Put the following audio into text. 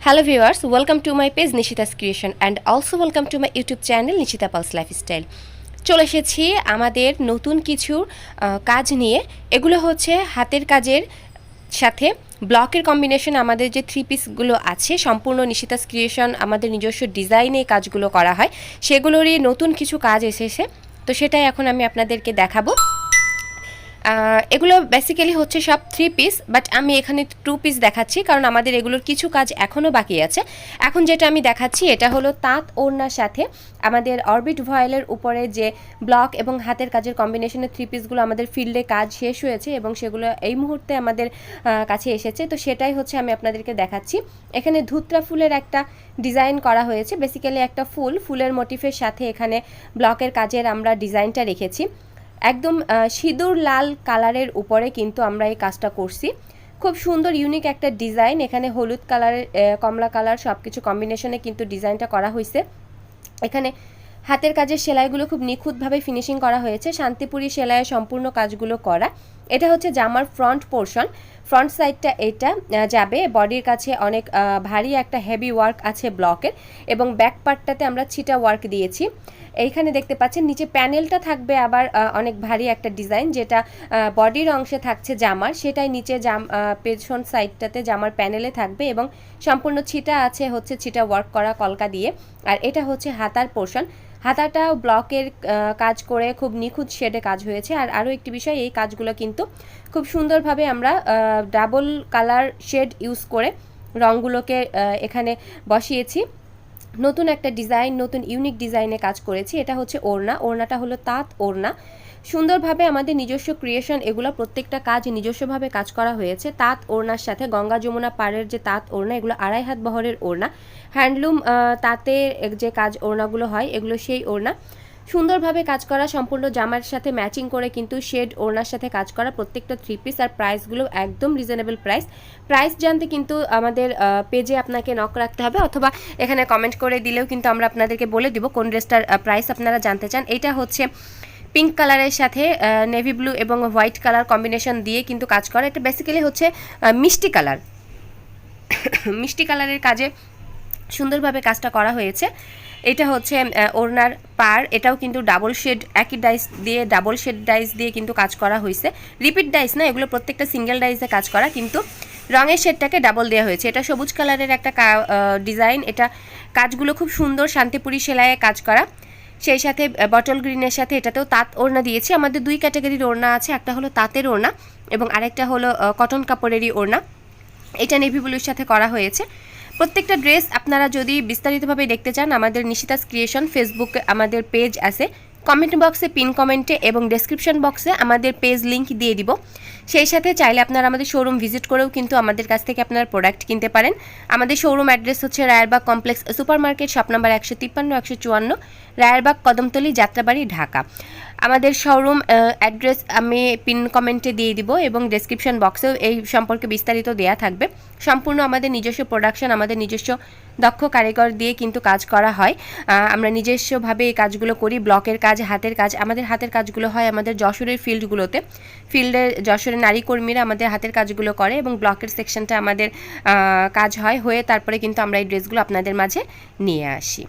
Hello viewers, welcome to my page Nishita's Creation and also welcome to my YouTube channel Nishita Pulse Lifestyle. চলে এসেছি আমাদের নতুন কিছু কাজ নিয়ে। এগুলো হচ্ছে হাতের কাজের সাথে ব্লকের কম্বিনেশন। আমাদের যে থ্রি পিসগুলো আছে সম্পূর্ণ নিশিতাস ক্রিয়েশন আমাদের নিজস্ব ডিজাইনে কাজগুলো করা হয়, সেগুলোরই নতুন কিছু কাজ এসেছে, তো সেটাই এখন আমি আপনাদেরকে দেখাবো। এগুলো বেসিক্যালি হচ্ছে সব থ্রি পিস, বাট আমি এখানে টু পিস দেখাচ্ছি কারণ আমাদের এগুলোর কিছু কাজ এখনও বাকি আছে। এখন যেটা আমি দেখাচ্ছি এটা হলো তাঁত ওড়নার সাথে আমাদের অরবিট ভয়েলের উপরে যে ব্লক এবং হাতের কাজের কম্বিনেশনের থ্রি পিসগুলো আমাদের ফিল্ডে কাজ শেষ হয়েছে এবং সেগুলো এই মুহূর্তে আমাদের কাছে এসেছে, তো সেটাই হচ্ছে আমি আপনাদেরকে দেখাচ্ছি। এখানে ধুত্রা ফুলের একটা ডিজাইন করা হয়েছে, বেসিক্যালি একটা ফুলের মোটিফের সাথে এখানে ব্লকের কাজের আমরা ডিজাইনটা রেখেছি। একদম সিঁদুর লাল কালারের উপরে কিন্তু আমরা এই কাজটা করছি। খুব সুন্দর ইউনিক একটা ডিজাইন, এখানে হলুদ কালারের কমলা কালার সব কিছু কম্বিনেশনে কিন্তু ডিজাইনটা করা হয়েছে। এখানে হাতের কাজের সেলাইগুলো খুব নিখুঁতভাবে ফিনিশিং করা হয়েছে, শান্তিপুরি সেলাইয়ের সম্পূর্ণ কাজগুলো করা। এটা হচ্ছে জামার ফ্রন্ট পোর্শন, ফ্রন্ট সাইডটা এটা যাবে বডির কাছে অনেক ভারী একটা হেভি ওয়ার্ক আছে ব্লকের, এবং ব্যাক পার্টটাতে আমরা ছিটা ওয়ার্ক দিয়েছি। এইখানে দেখতে পাচ্ছেন নিচে প্যানেলটা থাকবে আবার অনেক ভারী একটা ডিজাইন, যেটা বডির অংশে থাকছে জামার, সেটাই নিচে পেছন সাইডটাতে জামার প্যানেলে থাকবে এবং সম্পূর্ণ ছিটা আছে হচ্ছে ছিটা ওয়ার্ক করা কলকা দিয়ে। আর এটা হচ্ছে হাতার পোর্শন, হাতাটাও ব্লকের কাজ করে খুব নিখুঁত শেডে কাজ হয়েছে। আর আরও একটি বিষয়, এই কাজগুলো কিন্তু খুব সুন্দরভাবে আমরা ডাবল কালার শেড ইউজ করে রঙগুলোকে এখানে বসিয়েছি। নতুন একটা ডিজাইন, নতুন ইউনিক ডিজাইনে কাজ করেছি। এটা হচ্ছে ওড়নাটা হলো তাঁত ওড়না, সুন্দরভাবে আমাদের নিজস্ব ক্রিয়েশন, এগুলো প্রত্যেকটা কাজ নিজস্বভাবে কাজ করা হয়েছে। তাঁত ওড়নার সাথে গঙ্গা যমুনা পাড়ের যে তাঁত ওড়না, এগুলো 2.5 হাত বহরের ওড়না, হ্যান্ডলুম তাঁতের যে কাজ ওড়নাগুলো হয় এগুলো সেই ওড়না, সুন্দরভাবে কাজ করা, সম্পূর্ণ জামার সাথে ম্যাচিং করে কিন্তু শেড ওড়নার সাথে কাজ করা প্রত্যেকটা থ্রি পিস। আর প্রাইসগুলো একদম রিজনেবল প্রাইস জানতে কিন্তু আমাদের পেজে আপনাকে নক রাখতে হবে, অথবা এখানে কমেন্ট করে দিলেও কিন্তু আমরা আপনাদেরকে বলে দিব কোন ড্রেসটার প্রাইস আপনারা জানতে চান। এটা হচ্ছে পিঙ্ক কালারের সাথে নেভি ব্লু এবং হোয়াইট কালার কম্বিনেশন দিয়ে কিন্তু কাজ করা। এটা বেসিক্যালি হচ্ছে মিষ্টি কালারের কাজে সুন্দরভাবে কাজটা করা হয়েছে। এটা হচ্ছে ওড়নার পার, এটাও কিন্তু ডাবল শেড, একই ডাইস দিয়ে ডাবল শেড ডাইস দিয়ে কিন্তু কাজ করা হয়েছে। রিপিট ডাইস না, এগুলো প্রত্যেকটা সিঙ্গেল ডাইসে কাজ করা, কিন্তু রঙের শেডটাকে ডাবল দেওয়া হয়েছে। এটা সবুজ কালারের একটা ডিজাইন, এটা কাজগুলো খুব সুন্দর শান্তিপুরি সেলাইয়ে কাজ করা, সেই সাথে বটল গ্রিনের সাথে এটাতেও তাঁত ওড়না দিয়েছি। আমাদের দুই ক্যাটাগরির ওড়না আছে, একটা হলো তাঁতের ওড়না এবং আরেকটা হলো কটন কাপড়েরই ওড়না। এটা নেভি ব্লুর সাথে করা হয়েছে। প্রত্যেকটা ড্রেস আপনারা যদি বিস্তারিতভাবে দেখতে চান, আমাদের নিশিতাস ক্রিয়েশন ফেসবুকে আমাদের পেজ আছে, কমেন্ট বক্সে পিন কমেন্টে এবং ডেসক্রিপশন বক্সে আমাদের পেজ লিংক দিয়ে দিব। সেই সাথে চাইলে আপনারা আমাদের শোরুম ভিজিট করেও কিন্তু আমাদের কাছ থেকে আপনারা প্রোডাক্ট কিনতে পারেন। আমাদের শোরুম অ্যাড্রেস হচ্ছে Rayerbag complex super market, shop number 153-154, Rayerbag Kadamtali, Jatrabari, Dhaka. আমাদের শোরুম অ্যাড্রেস আমি পিন কমেন্টে দিয়ে দিব এবং ডেসক্রিপশন বক্সেও এই সম্পর্কে বিস্তারিত দেয়া থাকবে। সম্পূর্ণ আমাদের নিজস্ব প্রোডাকশন, আমাদের নিজস্ব দক্ষ কারিগর দিয়ে কিন্তু কাজ করা হয়। আমরা নিজস্বভাবে এই কাজগুলো করি, ব্লকের কাজ, হাতের কাজ। আমাদের হাতের কাজগুলো হয় আমাদের যশোরের ফিল্ডের যশোরের নারী কর্মীরা আমাদের হাতের কাজগুলো করে এবং ব্লকের সেকশনটা আমাদের কাজ হয়ে তারপরে কিন্তু আমরা এই ড্রেসগুলো আপনাদের মাঝে নিয়ে আসি।